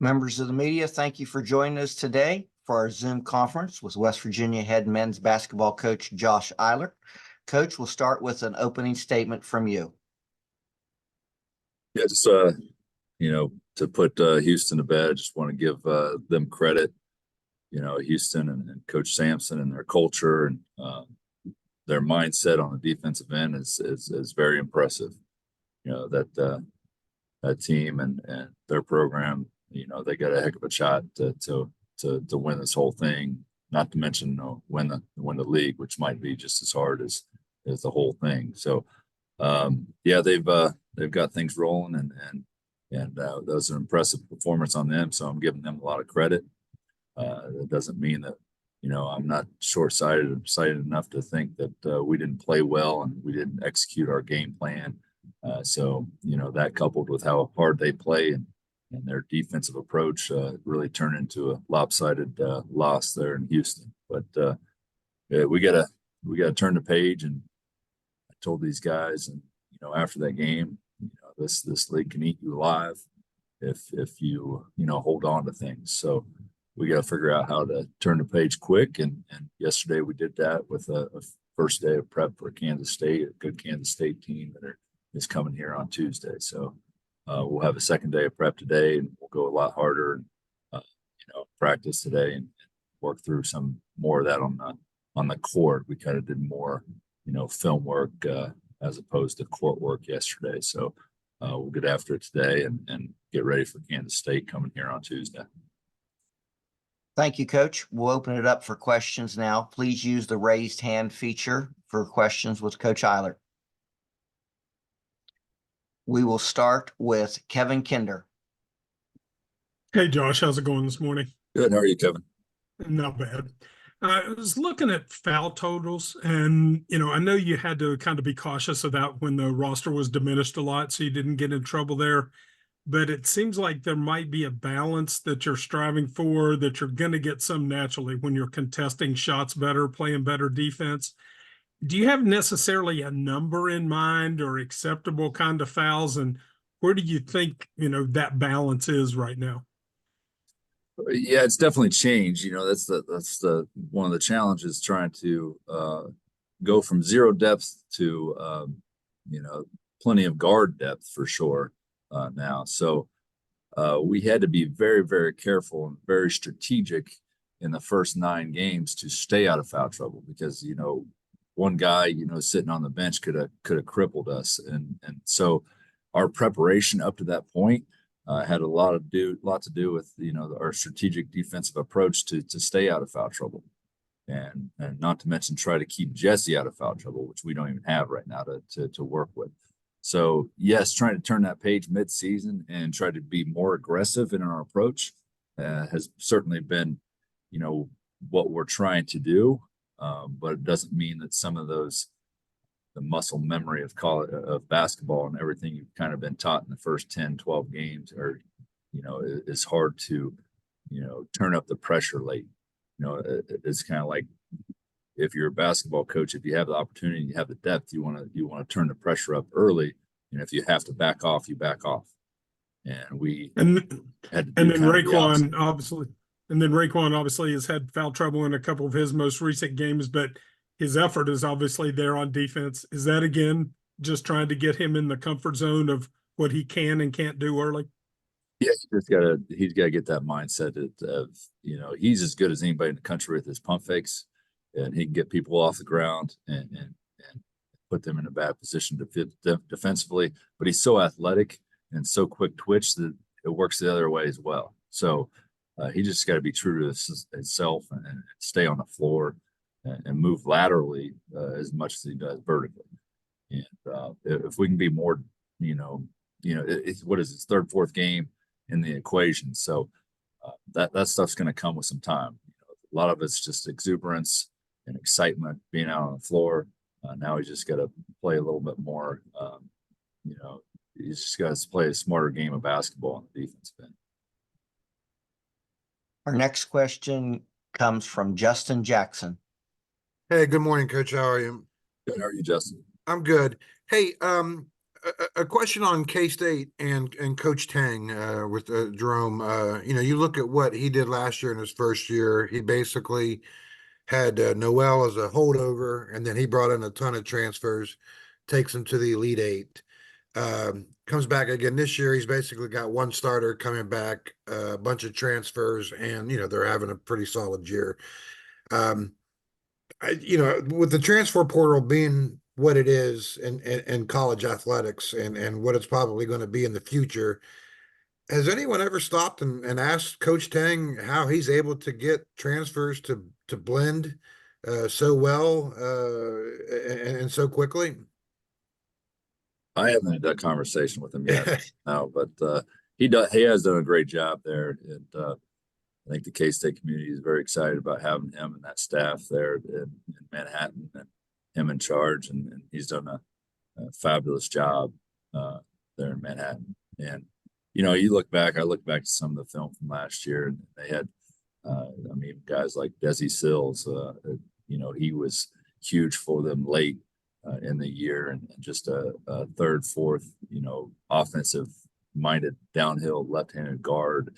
Members of the media, thank you for joining us today for our Zoom conference with West Virginia head men's basketball coach Josh Eilert. Coach, we'll start with an opening statement from you. Yeah, just to put Houston to bed, I just want to give them credit. Houston and Coach Sampson and their culture and their mindset on the defensive end is very impressive. That team and their program, they got a heck of a shot to win this whole thing. Not to mention win the league, which might be just as hard as the whole thing. So they've got things rolling and that was an impressive performance on them. So I'm giving them a lot of credit. That doesn't mean that I'm not short-sighted or excited enough to think that we didn't play well and we didn't execute our game plan. So that coupled with how hard they play and their defensive approach really turned into a lopsided loss there in Houston. But we gotta turn the page, and I told these guys, and after that game, this league can eat you alive if you hold on to things. So we got to figure out how to turn the page quick. And yesterday we did that with a first day of prep for Kansas State, a good Kansas State team that is coming here on Tuesday. So we'll have a second day of prep today, and we'll go a lot harder and practice today and work through some more of that on the court. We kind of did more film work as opposed to court work yesterday. So we'll get after it today and get ready for Kansas State coming here on Tuesday. Thank you, Coach. We'll open it up for questions now. Please use the raised hand feature for questions with Coach Eilert. We will start with Kevin Kinder. Hey, Josh, how's it going this morning? Good. How are you, Kevin? Not bad. I was looking at foul totals, and, I know you had to kind of be cautious of that when the roster was diminished a lot, so you didn't get in trouble there. But it seems like there might be a balance that you're striving for, that you're going to get some naturally when you're contesting shots better, playing better defense. Do you have necessarily a number in mind or acceptable kind of fouls? And where do you think, that balance is right now? Yeah, it's definitely changed. That's the one of the challenges, trying to go from zero depth to plenty of guard depth for sure now. So we had to be very, very careful and very strategic in the first 9 games to stay out of foul trouble, because one guy sitting on the bench could have crippled us, and so our preparation up to that point had a lot to do with our strategic defensive approach to stay out of foul trouble, and not to mention try to keep Jesse out of foul trouble, which we don't even have right now to work with. So yes, trying to turn that page mid-season and try to be more aggressive in our approach has certainly been what we're trying to do, but it doesn't mean that some of the muscle memory of basketball and everything you've kind of been taught in the first 10, 12 games is hard to, turn up the pressure late. It's kind of like, if you're a basketball coach, if you have the opportunity, you have the depth, you want to turn the pressure up early. And if you have to back off, you back off. And we had to do Raekwon obviously has had foul trouble in a couple of his most recent games, but his effort is obviously there on defense. Is that, again, just trying to get him in the comfort zone of what he can and can't do early? Yeah, he's got to get that mindset of he's as good as anybody in the country with his pump fakes, and he can get people off the ground and put them in a bad position to fit defensively. But he's so athletic and so quick twitch that it works the other way as well. So he just got to be true to himself and stay on the floor and move laterally as much as he does vertically. And if we can be more, it's what is his third, fourth game in the equation. So that stuff's going to come with some time. A lot of it's just exuberance and excitement being out on the floor. Now he's just got to play a little bit more. He's just got to play a smarter game of basketball on the defensive end. Our next question comes from Justin Jackson. Hey, good morning, Coach. How are you? Good. How are you, Justin? I'm good. Hey, a question on K-State and Coach Tang with Jerome. You look at what he did last year in his first year. He basically had Noel as a holdover, and then he brought in a ton of transfers, takes him to the Elite Eight. Comes back again this year. He's basically got one starter coming back, a bunch of transfers, and they're having a pretty solid year. With the transfer portal being what it is in college athletics and what it's probably going to be in the future, has anyone ever stopped and asked Coach Tang how he's able to get transfers to blend so well and so quickly? I haven't had that conversation with him yet. No, but he has done a great job there. And I think the K-State community is very excited about having him and that staff there in Manhattan and him in charge. And he's done a fabulous job there in Manhattan. And, I look back to some of the film from last year, and they had, guys like Desi Sills, he was huge for them late in the year, and just a third, fourth, offensive minded downhill left-handed guard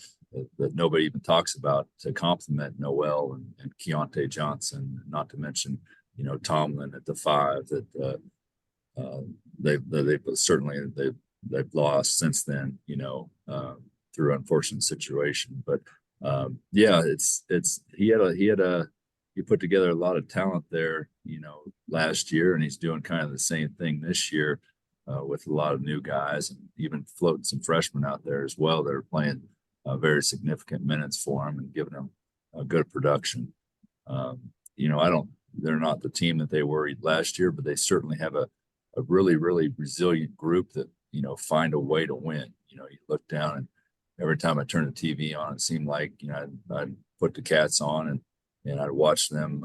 that nobody even talks about to complement Noel and Keontae Johnson, not to mention, Tomlin at the 5 that they've lost since then, through unfortunate situation. But he put together a lot of talent there, last year, and he's doing kind of the same thing this year with a lot of new guys, and even floating some freshmen out there as well. They're playing very significant minutes for him and giving him a good production. They're not the team that they were last year, but they certainly have a really, really resilient group that, find a way to win. You look down, and every time I turn the TV on, it seemed like, I'd put the Cats on and I'd watch them,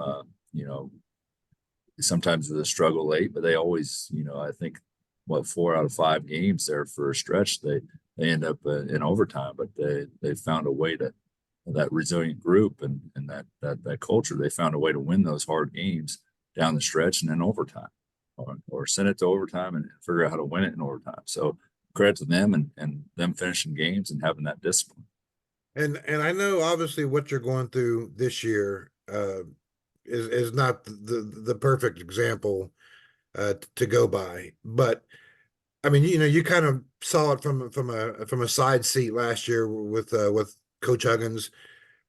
sometimes with a struggle late, but they always, I think 4 out of 5 games there for a stretch, they end up in overtime, but they found a way to, that resilient group and that culture, they found a way to win those hard games down the stretch and then overtime, or send it to overtime and figure out how to win it in overtime. So credit to them and them finishing games and having that discipline. And I know obviously what you're going through this year is not the perfect example to go by, but I mean, you kind of saw it from a side seat last year with Coach Huggins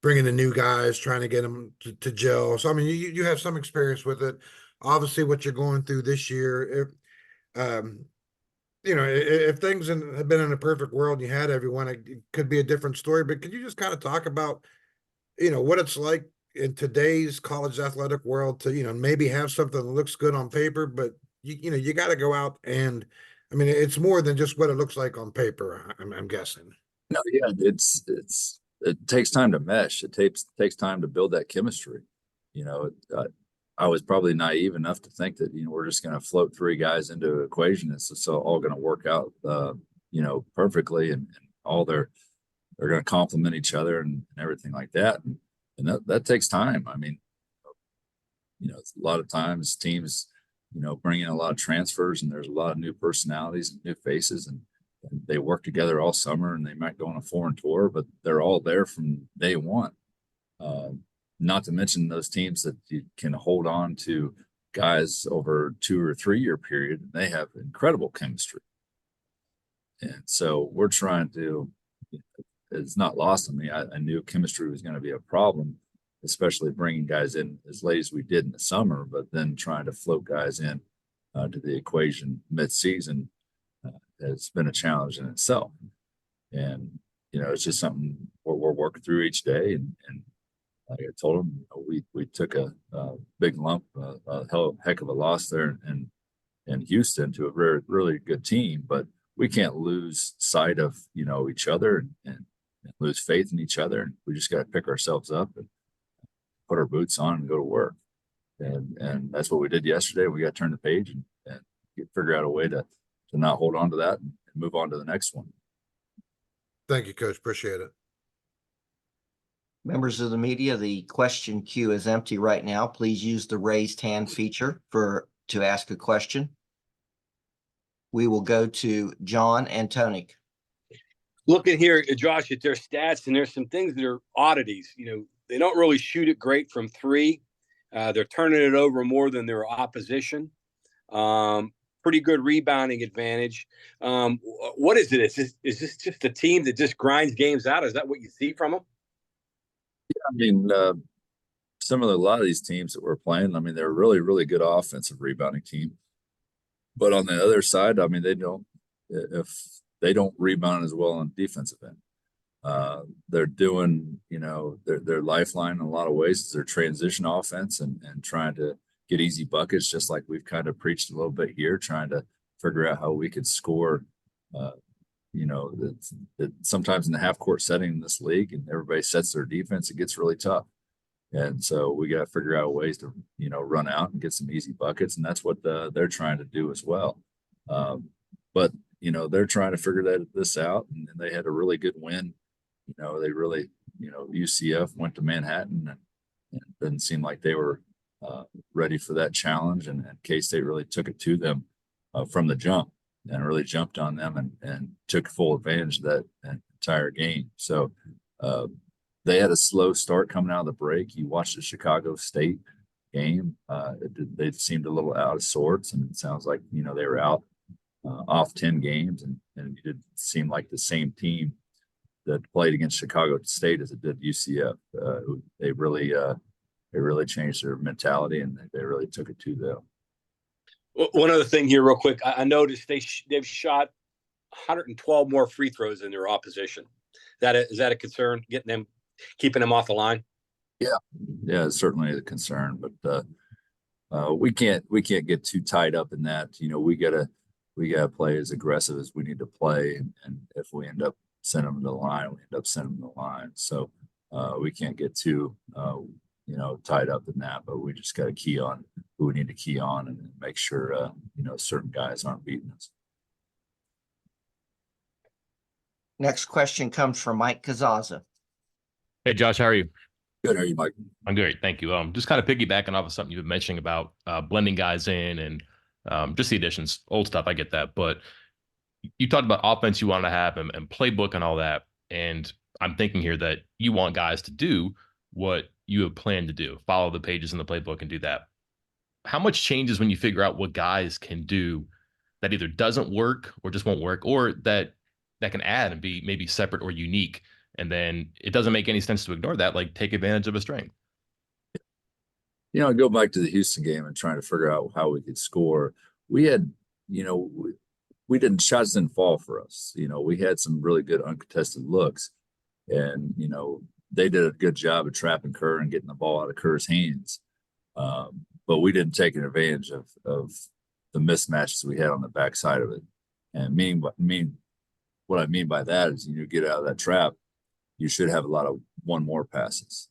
bringing the new guys, trying to get them to gel. So I mean, you have some experience with it. Obviously, what you're going through this year, if things had been in a perfect world and you had everyone, it could be a different story. But could you just kind of talk about, what it's like in today's college athletic world to, maybe have something that looks good on paper, but you got to go out and, I mean, it's more than just what it looks like on paper, I'm guessing. No, yeah, it takes time to mesh. It takes time to build that chemistry. I was probably naive enough to think that, we're just going to float 3 guys into an equation. It's all going to work out, perfectly, and all they're going to complement each other and everything like that. And that takes time. I mean, a lot of times teams, bring in a lot of transfers, and there's a lot of new personalities and new faces, and they work together all summer, and they might go on a foreign tour, but they're all there from day one. Not to mention those teams that you can hold on to guys over 2 or 3 year period, and they have incredible chemistry. And so we're trying to, it's not lost on me. I knew chemistry was going to be a problem, especially bringing guys in as late as we did in the summer, but then trying to float guys in to the equation mid-season has been a challenge in itself. And, it's just something we're working through each day. And like I told them, we took a big lump, a heck of a loss there in Houston to a very, really good team, but we can't lose sight of, each other and lose faith in each other. And we just got to pick ourselves up and put our boots on and go to work. And that's what we did yesterday. We got to turn the page and figure out a way to not hold on to that and move on to the next one. Thank you, Coach. Appreciate it. Members of the media, the question queue is empty right now. Please use the raised hand feature to ask a question. We will go to John and Tony. Looking here, Josh, at their stats, and there's some things that are oddities. They don't really shoot it great from three. They're turning it over more than their opposition. Pretty good rebounding advantage. What is it? Is this just a team that just grinds games out? Is that what you see from them? Yeah, I mean, similar to a lot of these teams that we're playing, I mean, they're a really, really good offensive rebounding team. But on the other side, I mean, if they don't rebound as well on defensive end. They're doing, their lifeline in a lot of ways is their transition offense and trying to get easy buckets, just like we've kind of preached a little bit here, trying to figure out how we could score. Sometimes in the half court setting in this league, and everybody sets their defense, it gets really tough. And so we got to figure out ways to, run out and get some easy buckets. And that's what they're trying to do as well. But they're trying to figure this out, and they had a really good win. They really, UCF went to Manhattan, and it didn't seem like they were ready for that challenge. And K-State really took it to them from the jump and really jumped on them and took full advantage of that entire game. So they had a slow start coming out of the break. You watched the Chicago State game. They seemed a little out of sorts, and it sounds like, they were out off 10 games, and it didn't seem like the same team that played against Chicago State as it did UCF. They really changed their mentality, and they really took it to them. One other thing here real quick. I noticed they've shot 112 more free throws than their opposition. Is that a concern, keeping them off the line? Yeah, it's certainly a concern, but we can't get too tied up in that. We gotta play as aggressive as we need to play, and if we end up sending them to the line, we end up sending them to the line. So we can't get too tied up in that, but we just got to key on who we need to key on and make sure certain guys aren't beating us. Next question comes from Mike Kazaza. Hey, Josh, how are you? Good. How are you, Mike? I'm great. Thank you. Just kind of piggybacking off of something you've been mentioning about blending guys in and just the additions, old stuff. I get that. But you talked about offense you want to have and playbook and all that. And I'm thinking here that you want guys to do what you have planned to do, follow the pages in the playbook and do that. How much changes when you figure out what guys can do that either doesn't work or just won't work, or that can add and be maybe separate or unique? And then it doesn't make any sense to ignore that, like take advantage of a strength. I go back to the Houston game and trying to figure out how we could score. We had, shots didn't fall for us. We had some really good uncontested looks, and, they did a good job of trapping Kerr and getting the ball out of Kerr's hands. But we didn't take advantage of the mismatches we had on the backside of it. And what I mean by that is, get out of that trap, you should have a lot of one more passes.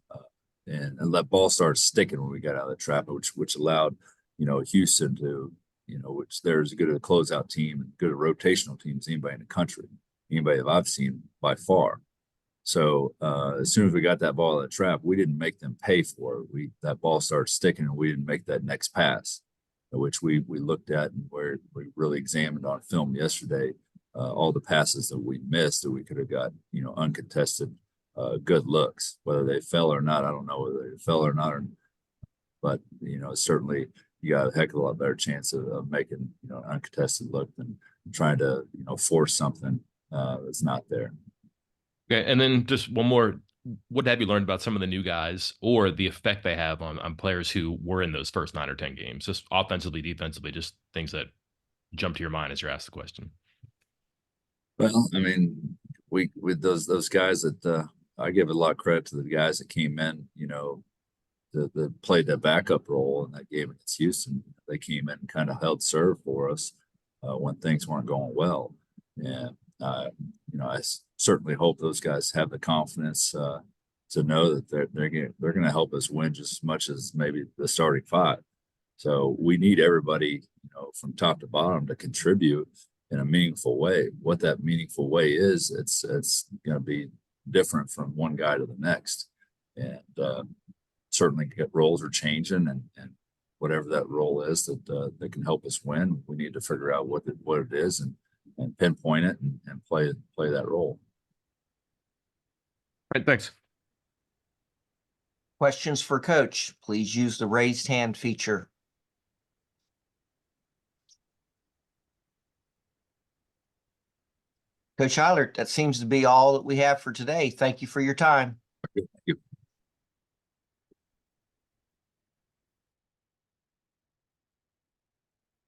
And that ball started sticking when we got out of the trap, which allowed, Houston to, which they're as good a closeout team and good a rotational team as anybody in the country, anybody that I've seen by far. So as soon as we got that ball out of the trap, we didn't make them pay for it. That ball started sticking, and we didn't make that next pass, which we looked at and where we really examined on film yesterday. All the passes that we missed that we could have got, uncontested good looks. Whether they fell or not, I don't know whether they fell or not. But certainly you got a heck of a lot better chance of making an uncontested look than trying to force something that's not there. Okay, and then just one more. What have you learned about some of the new guys or the effect they have on players who were in those first 9 or 10 games, just offensively, defensively, just things that jump to your mind as you're asked the question? Well, I mean, with those guys that I give a lot of credit to the guys that came in, that played that backup role in that game against Houston. They came in and kind of held serve for us when things weren't going well. And I certainly hope those guys have the confidence to know that they're going to help us win just as much as maybe the starting 5. So we need everybody, from top to bottom to contribute in a meaningful way. What that meaningful way is, it's going to be different from one guy to the next. And certainly roles are changing, and whatever that role is that can help us win. We need to figure out what it is and pinpoint it and play that role. Right, thanks. Questions for Coach? Please use the raised hand feature. Coach Eilert, that seems to be all that we have for today. Thank you for your time.